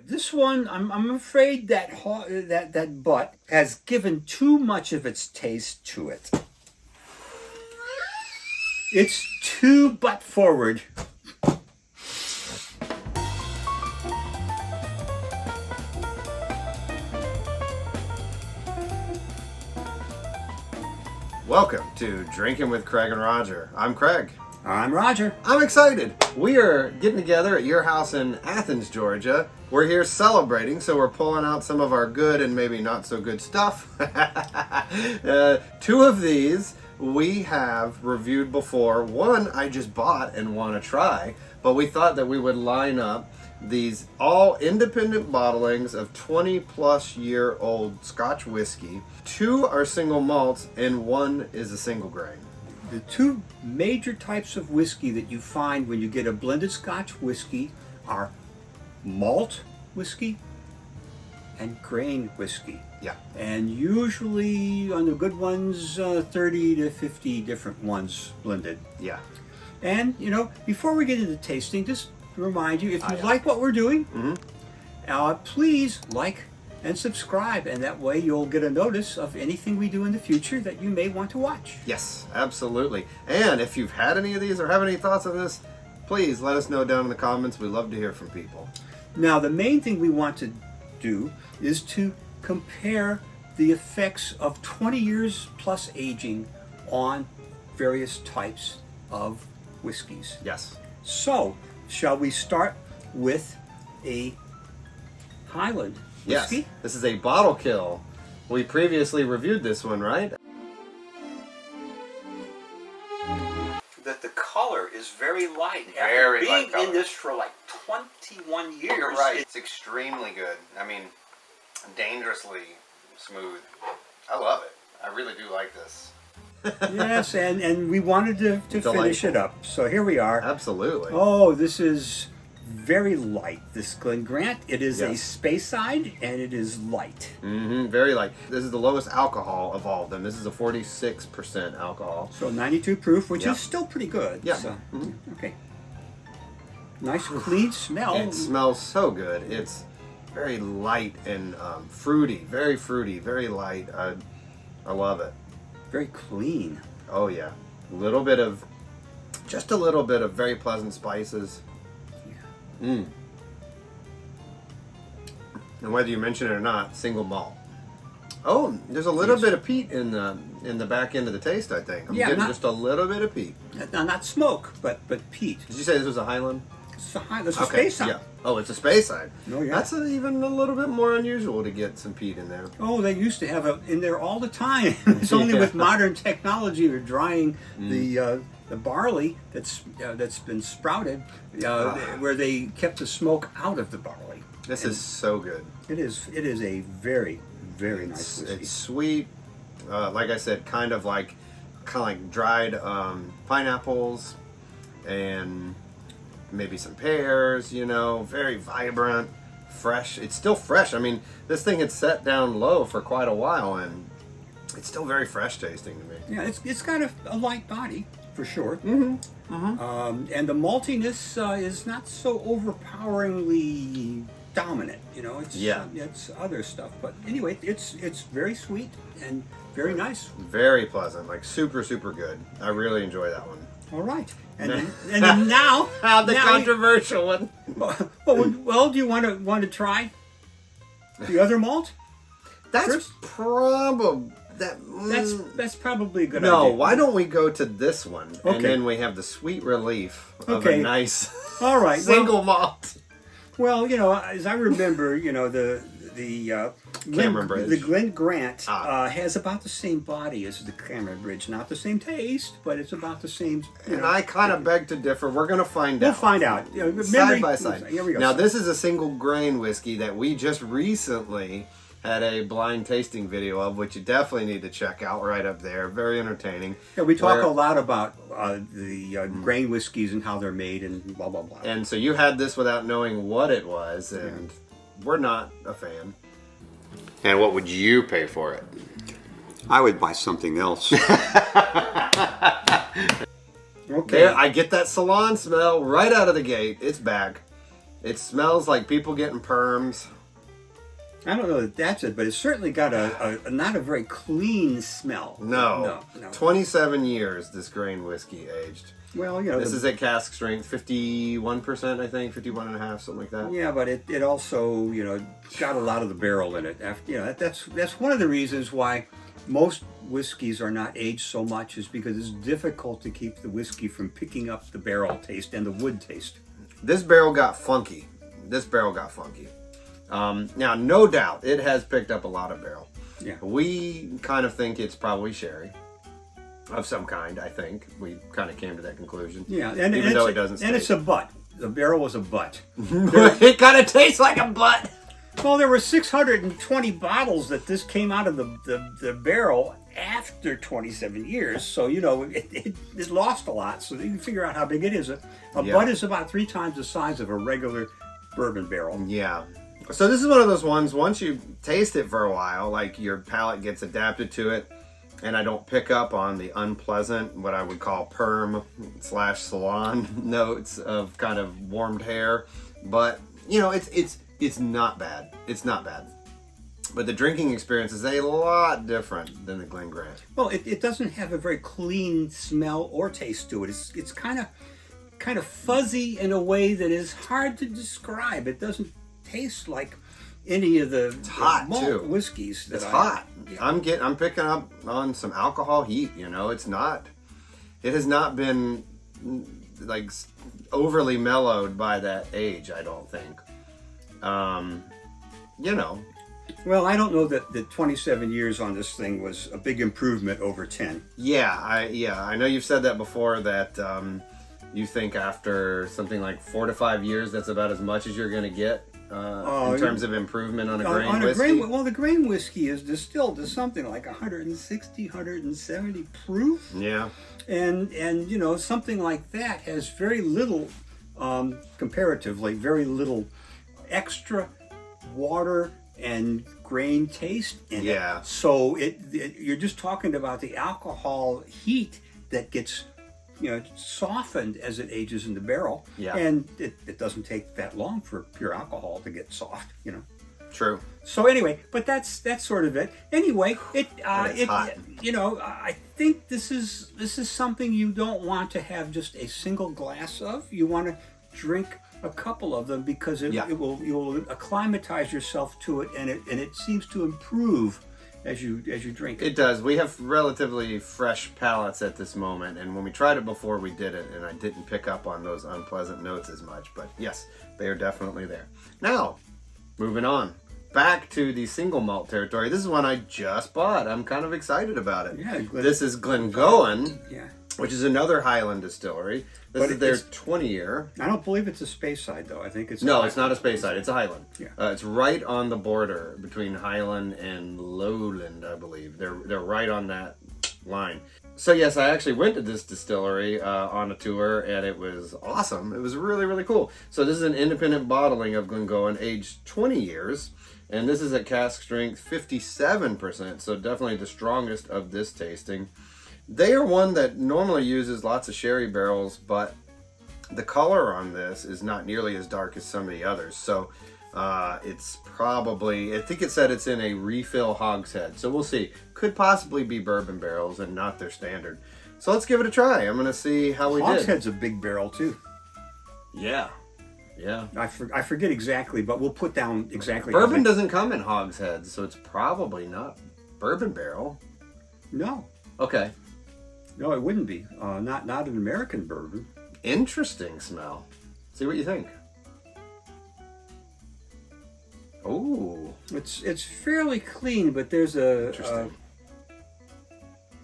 This one, I'm afraid that butt has given too much of its taste to it. It's too butt forward. Welcome to Drinking with Craig and Roger. I'm Craig. I'm Roger. I'm excited. We are getting together at your house in Athens, Georgia. We're here celebrating, so we're pulling out some of our good and maybe not so good stuff. Two of these we have reviewed before. One I just bought and want to try, but we thought that we would line up these all independent bottlings of 20 plus year old Scotch whiskey. Two are single malts and one is a single grain. The two major types of whiskey that you find when you get a blended Scotch whiskey are malt whiskey and grain whiskey. Yeah. And usually on the good ones, 30 to 50 different ones blended. Yeah. And, you know, before we get into tasting, just to remind you, if you like what we're doing, please like and subscribe, and that way you'll get a notice of anything we do in the future that you may want to watch. Yes, absolutely. And if you've had any of these or have any thoughts on this, please let us know down in the comments. We love to hear from people. Now, the main thing we want to do is to compare the effects of 20 years plus aging on various types of whiskeys. Yes. So, shall we start with a Highland whiskey? Yes. This is a bottle kill. We previously reviewed this one, right? That the color is very light. Very After light being color. in this for like 21 years. You're right. It's extremely good. I mean, dangerously smooth. I love it. I really do like this. Yes, and we wanted to finish it up. So here we are. Absolutely. Oh, this is very light. This Glen Grant, it is a Yes. Speyside, and it is light. Very light. This is the lowest alcohol of all of them. This is a 46% alcohol. So 92 proof, which Yeah. is still pretty good. Yeah. So, okay. Nice clean smell. It smells so good. It's very light and fruity. Very fruity. Very light. I love it. Very clean. Oh yeah. Just a little bit of very pleasant spices. Yeah. And whether you mention it or not, single malt. Oh, there's a little bit of peat in the back end of the taste, I think. I'm getting just a little bit of peat. Not smoke, but peat. Did you say this was a Highland? It's a Speyside. Yeah. Oh, it's a Speyside. Oh, yeah. That's even a little bit more unusual to get some peat in there. Oh, they used to have it in there all the time. It's only with modern technology or drying the barley that's been sprouted, where they kept the smoke out of the barley. This is so good. It is a very, very nice whiskey. It's sweet. Like I said, kind of like dried pineapples and maybe some pears, very vibrant, fresh. It's still fresh. I mean, this thing had set down low for quite a while, and it's still very fresh tasting to me. Yeah, it's got a light body, for sure. And the maltiness is not so overpoweringly dominant. It's other stuff. But anyway, it's very sweet and very nice. Very pleasant, like super, super good. I really enjoy that one. All right. And then now the controversial one. Well, do you want to try the other malt? That's first? probably That's probably a good idea. No, why don't we go to this one and then we have the sweet relief of a nice all right single malt. Well, as I remember, the Cameron Bridge. The Glen Grant has about the same body as the Cameron Bridge. Not the same taste, but it's about the same. And I kind of beg to differ. We're going to find out. We'll find out. Side by side. Here we go. Now, this is a single grain whiskey that we just recently had a blind tasting video of, which you definitely need to check out right up there. Very entertaining. Yeah, we talk a lot about the grain whiskeys and how they're made and blah, blah, blah. And so you had this without knowing what it was, and we're not a fan. And what would you pay for it? I would buy something else. Okay. There, I get that salon smell right out of the gate. It's back. It smells like people getting perms. I don't know that that's it, but it's certainly got a not a very clean smell. No. 27 years this grain whiskey aged. Well, you know, this is at cask strength, 51%, I think, 51.5%, something like that. Yeah, but it also, you know, got a lot of the barrel in it. You know, that's one of the reasons why most whiskeys are not aged so much, is because it's difficult to keep the whiskey from picking up the barrel taste and the wood taste. This barrel got funky. Now, no doubt, it has picked up a lot of barrel. Yeah. We kind of think it's probably sherry of some kind, I think. We kind of came to that conclusion. Yeah, even though it doesn't state. And it's a butt. The barrel was a butt. It kind of tastes like a butt. Well, there were 620 bottles that this came out of the barrel after 27 years. So, you know, it lost a lot. So you can figure out how big it is. A butt is about 3 times the size of a regular bourbon barrel. Yeah. So this is one of those ones, once you taste it for a while, like your palate gets adapted to it, and I don't pick up on the unpleasant, what I would call perm/salon notes of kind of warmed hair. But, you know, it's not bad. It's not bad. But the drinking experience is a lot different than the Glen Grant. Well, it doesn't have a very clean smell or taste to it. It's kind of fuzzy in a way that is hard to describe. It doesn't taste like any of the hot malt too. whiskeys. It's hot. Yeah. I'm picking up on some alcohol heat. You know, it has not been like overly mellowed by that age, I don't think. You know. Well, I don't know that the 27 years on this thing was a big improvement over 10. I know you've said that before, that you think after something like 4 to 5 years, that's about as much as you're going to get in terms of improvement on a grain whiskey. Well, the grain whiskey is distilled to something like 160, 170 proof. Yeah. And you know, something like that has very little, comparatively, very little extra water and grain taste in it. So you're just talking about the alcohol heat that gets, you know, softened as it ages in the barrel. Yeah. And it doesn't take that long for pure alcohol to get soft, you know. True. So anyway, but that's sort of it. Anyway, hot. You know, I think this is something you don't want to have just a single glass of. You want to drink a couple of them, because you will acclimatize yourself to it, and it seems to improve as you drink it. It does. We have relatively fresh palates at this moment, and when we tried it before, we did it, and I didn't pick up on those unpleasant notes as much. But yes, they are definitely there. Now, moving on. Back to the single malt territory. This is one I just bought. I'm kind of excited about it. Yeah, this is Glengowan, yeah, which is another Highland distillery. This is their 20-year. I don't believe it's a Speyside, though. I think it's... No, it's not a Speyside. It's a Highland. Yeah. It's right on the border between Highland and Lowland, I believe. They're right on that line. So yes, I actually went to this distillery on a tour, and it was awesome. It was really, really cool. So this is an independent bottling of Glengowan, aged 20 years. And this is at cask strength 57%, so definitely the strongest of this tasting. They are one that normally uses lots of sherry barrels, but the color on this is not nearly as dark as some of the others. So it's probably, I think it said it's in a refill hogshead. So we'll see. Could possibly be bourbon barrels and not their standard. So let's give it a try. I'm going to see how we did. Hogshead's a big barrel, too. Yeah. Yeah. I forget exactly, but we'll put down exactly. Bourbon doesn't come in hogsheads, so it's probably not bourbon barrel. No. Okay. No, it wouldn't be. Not an American bourbon. Interesting smell. See what you think. Oh. It's fairly clean, but there's a interesting.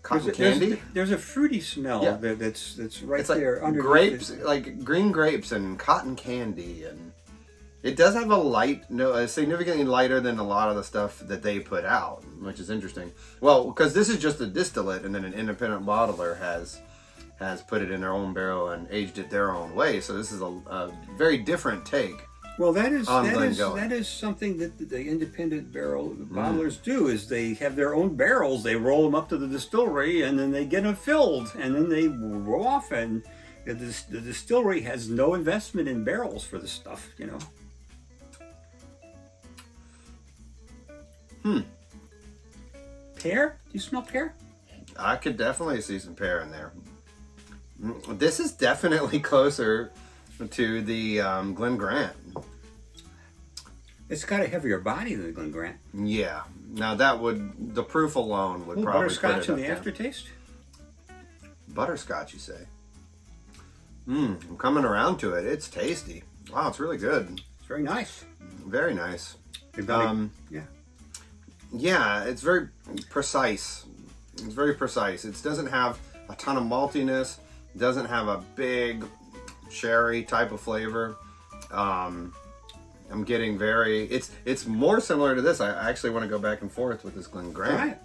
Cotton candy. There's a fruity smell that's right it's like there under grapes, like green grapes and cotton candy, and it does have a light, significantly lighter than a lot of the stuff that they put out, which is interesting. Well, because this is just a distillate, and then an independent bottler has put it in their own barrel and aged it their own way. So this is a very different take. Well, that is something that the independent barrel bottlers do. Is they have their own barrels, they roll them up to the distillery, and then they get them filled, and then they roll off and The distillery has no investment in barrels for this stuff, you know. Pear? Do you smell pear? I could definitely see some pear in there. This is definitely closer to the Glen Grant. It's got a heavier body than the Glen Grant. Yeah. Now that would, the proof alone would probably butterscotch put it in the up there. aftertaste? Butterscotch, you say? I'm coming around to it. It's tasty. Wow, it's really good. It's very nice. Very nice. Yeah. Yeah, it's very precise. It's very precise. It doesn't have a ton of maltiness. It doesn't have a big sherry type of flavor. I'm getting very. It's more similar to this. I actually want to go back and forth with this Glen Grant. All right.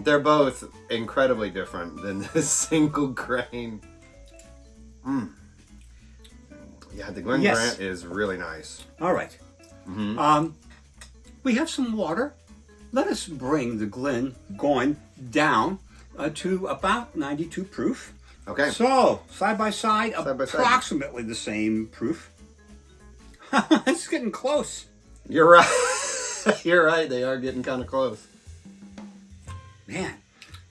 They're both incredibly different than this single grain. Yeah, the Glen Grant is really nice. All right. We have some water. Let us bring the Glen going down to about 92 proof. Okay. So, side by side, Side by side. approximately the same proof. It's getting close. You're right. You're right. They are getting kind of close. Man,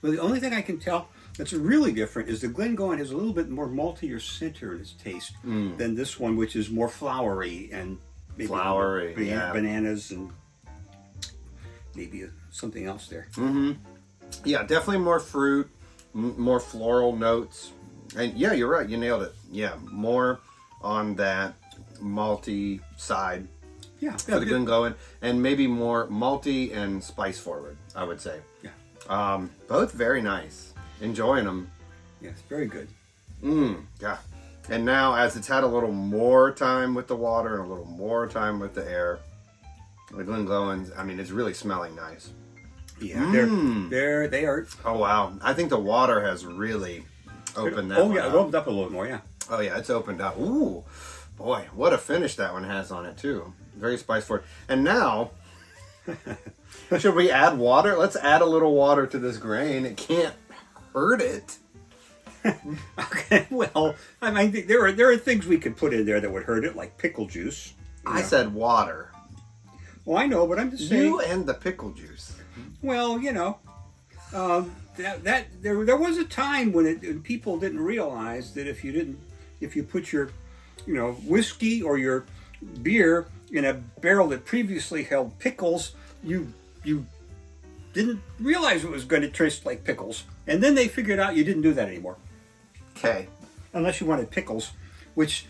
well, the only thing I can tell that's really different is the Glengoyne has a little bit more maltier center in its taste than this one, which is more flowery and maybe Flowery, yeah. bananas and maybe something else there. Yeah, definitely more fruit, more floral notes. And yeah, you're right. You nailed it. Yeah, more on that malty side Yeah, for the Glengoyne, and maybe more malty and spice forward, I would say. Yeah, Both very nice. Enjoying them. yes, very good. Yeah. And now, as it's had a little more time with the water and a little more time with the air, the Glengoyne, I mean, it's really smelling nice. Yeah, they are. Oh wow! I think the water has really opened that. Oh one yeah, up. it opened up a little more. Yeah. Oh yeah, it's opened up. Ooh, boy, what a finish that one has on it too. Very spice forward. And now, should we add water? Let's add a little water to this grain. It can't hurt it. Okay. Well, I mean, there are things we could put in there that would hurt it, like pickle juice. I said water. Well, I know, but I'm just saying. You and the pickle juice. Well, you know, there was a time when people didn't realize that if you put your, whiskey or your beer in a barrel that previously held pickles, you didn't realize it was going to taste like pickles, and then they figured out you didn't do that anymore, Okay. unless you wanted pickles, which,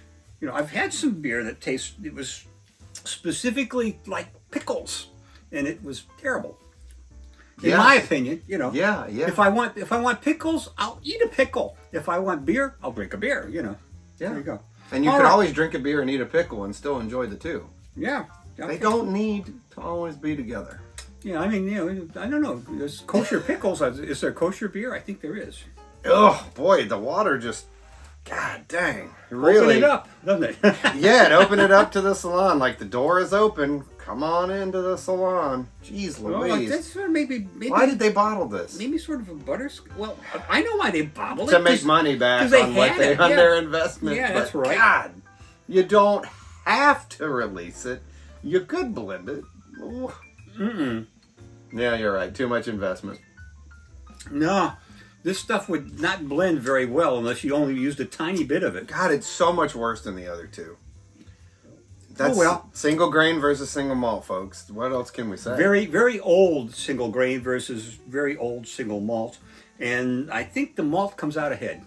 I've had some beer that it was specifically like pickles, and it was terrible. In my opinion, Yeah. If I want pickles, I'll eat a pickle. If I want beer, I'll drink a beer. Yeah. There you go. And you All could right. always drink a beer and eat a pickle and still enjoy the two. Yeah. They Okay. don't need to always be together. Yeah, I mean, I don't know. There's kosher pickles. Is there kosher beer? I think there is. Oh boy, the water just, God dang, Open really it up, doesn't it? Yeah, and open it up to the salon. Like the door is open. Come on into the salon. Jeez Well, Louise. that's sort of maybe. Why did they bottle this? Maybe sort of a butterscotch. Well, I know why they bottled it. To make 'cause- money back 'cause they on what had they it, on yeah. their investment. Yeah, but that's right. God, you don't have to release it. You could blend it. Ooh. Yeah, you're right. Too much investment. No, this stuff would not blend very well unless you only used a tiny bit of it. God, it's so much worse than the other two. That's well. single grain versus single malt, folks. What else can we say? Very, very old single grain versus very old single malt. And I think the malt comes out ahead.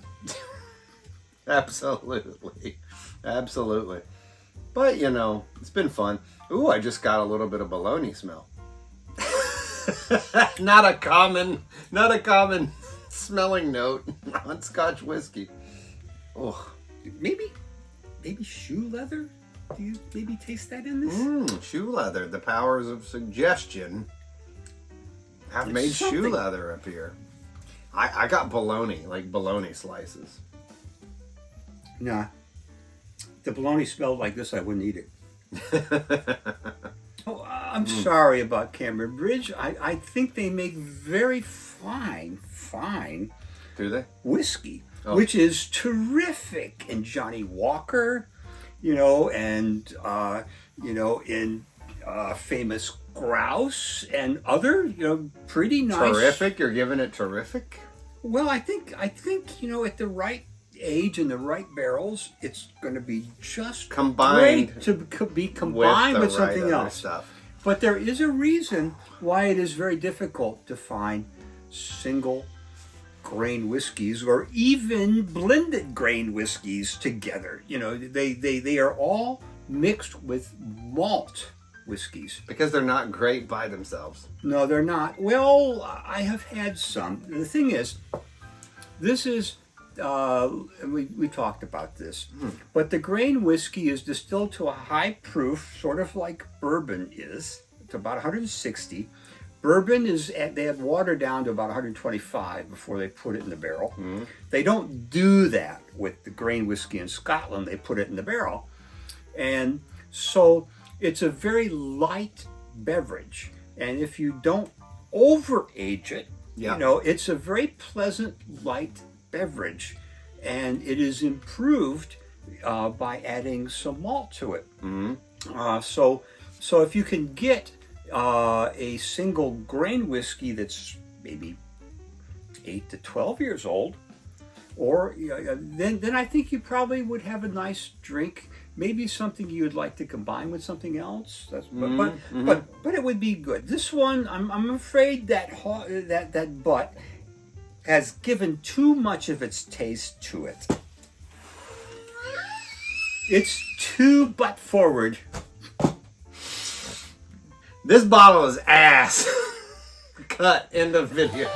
Absolutely. Absolutely. But, it's been fun. Ooh, I just got a little bit of bologna smell. Not a common smelling note on Scotch whiskey. Oh, Maybe shoe leather? Do you maybe taste that in this? shoe leather. The powers of suggestion have It's made shoe something. leather appear. I got bologna, like bologna slices. Nah. If the bologna smelled like this, I wouldn't eat it. Oh, I'm sorry about Cameron Bridge. I think they make very fine Do they? whiskey. which is terrific. And Johnny Walker, you know, and you know, in famous grouse and other, you know, pretty nice. Terrific. You're giving it terrific. Well, I think you know, at the right age and the right barrels, it's going to be just Combined great to be combined with something right else. stuff. But there is a reason why it is very difficult to find single grain whiskeys or even blended grain whiskeys together. You know, they are all mixed with malt whiskeys. Because they're not great by themselves. No, they're not. Well, I have had some. The thing is, this is, we talked about this, but the grain whiskey is distilled to a high proof, sort of like bourbon is. It's about 160. Bourbon is, they have water down to about 125 before they put it in the barrel. They don't do that with the grain whiskey in Scotland. They put it in the barrel. And so it's a very light beverage. And if you don't overage it, you know, it's a very pleasant, light beverage. And it is improved by adding some malt to it. So if you can get a single grain whiskey that's maybe 8 to 12 years old, or then I think you probably would have a nice drink. Maybe something you would like to combine with something else. But it would be good. This one, I'm afraid that butt has given too much of its taste to it. It's too butt forward. This bottle is ass. Cut. End of video.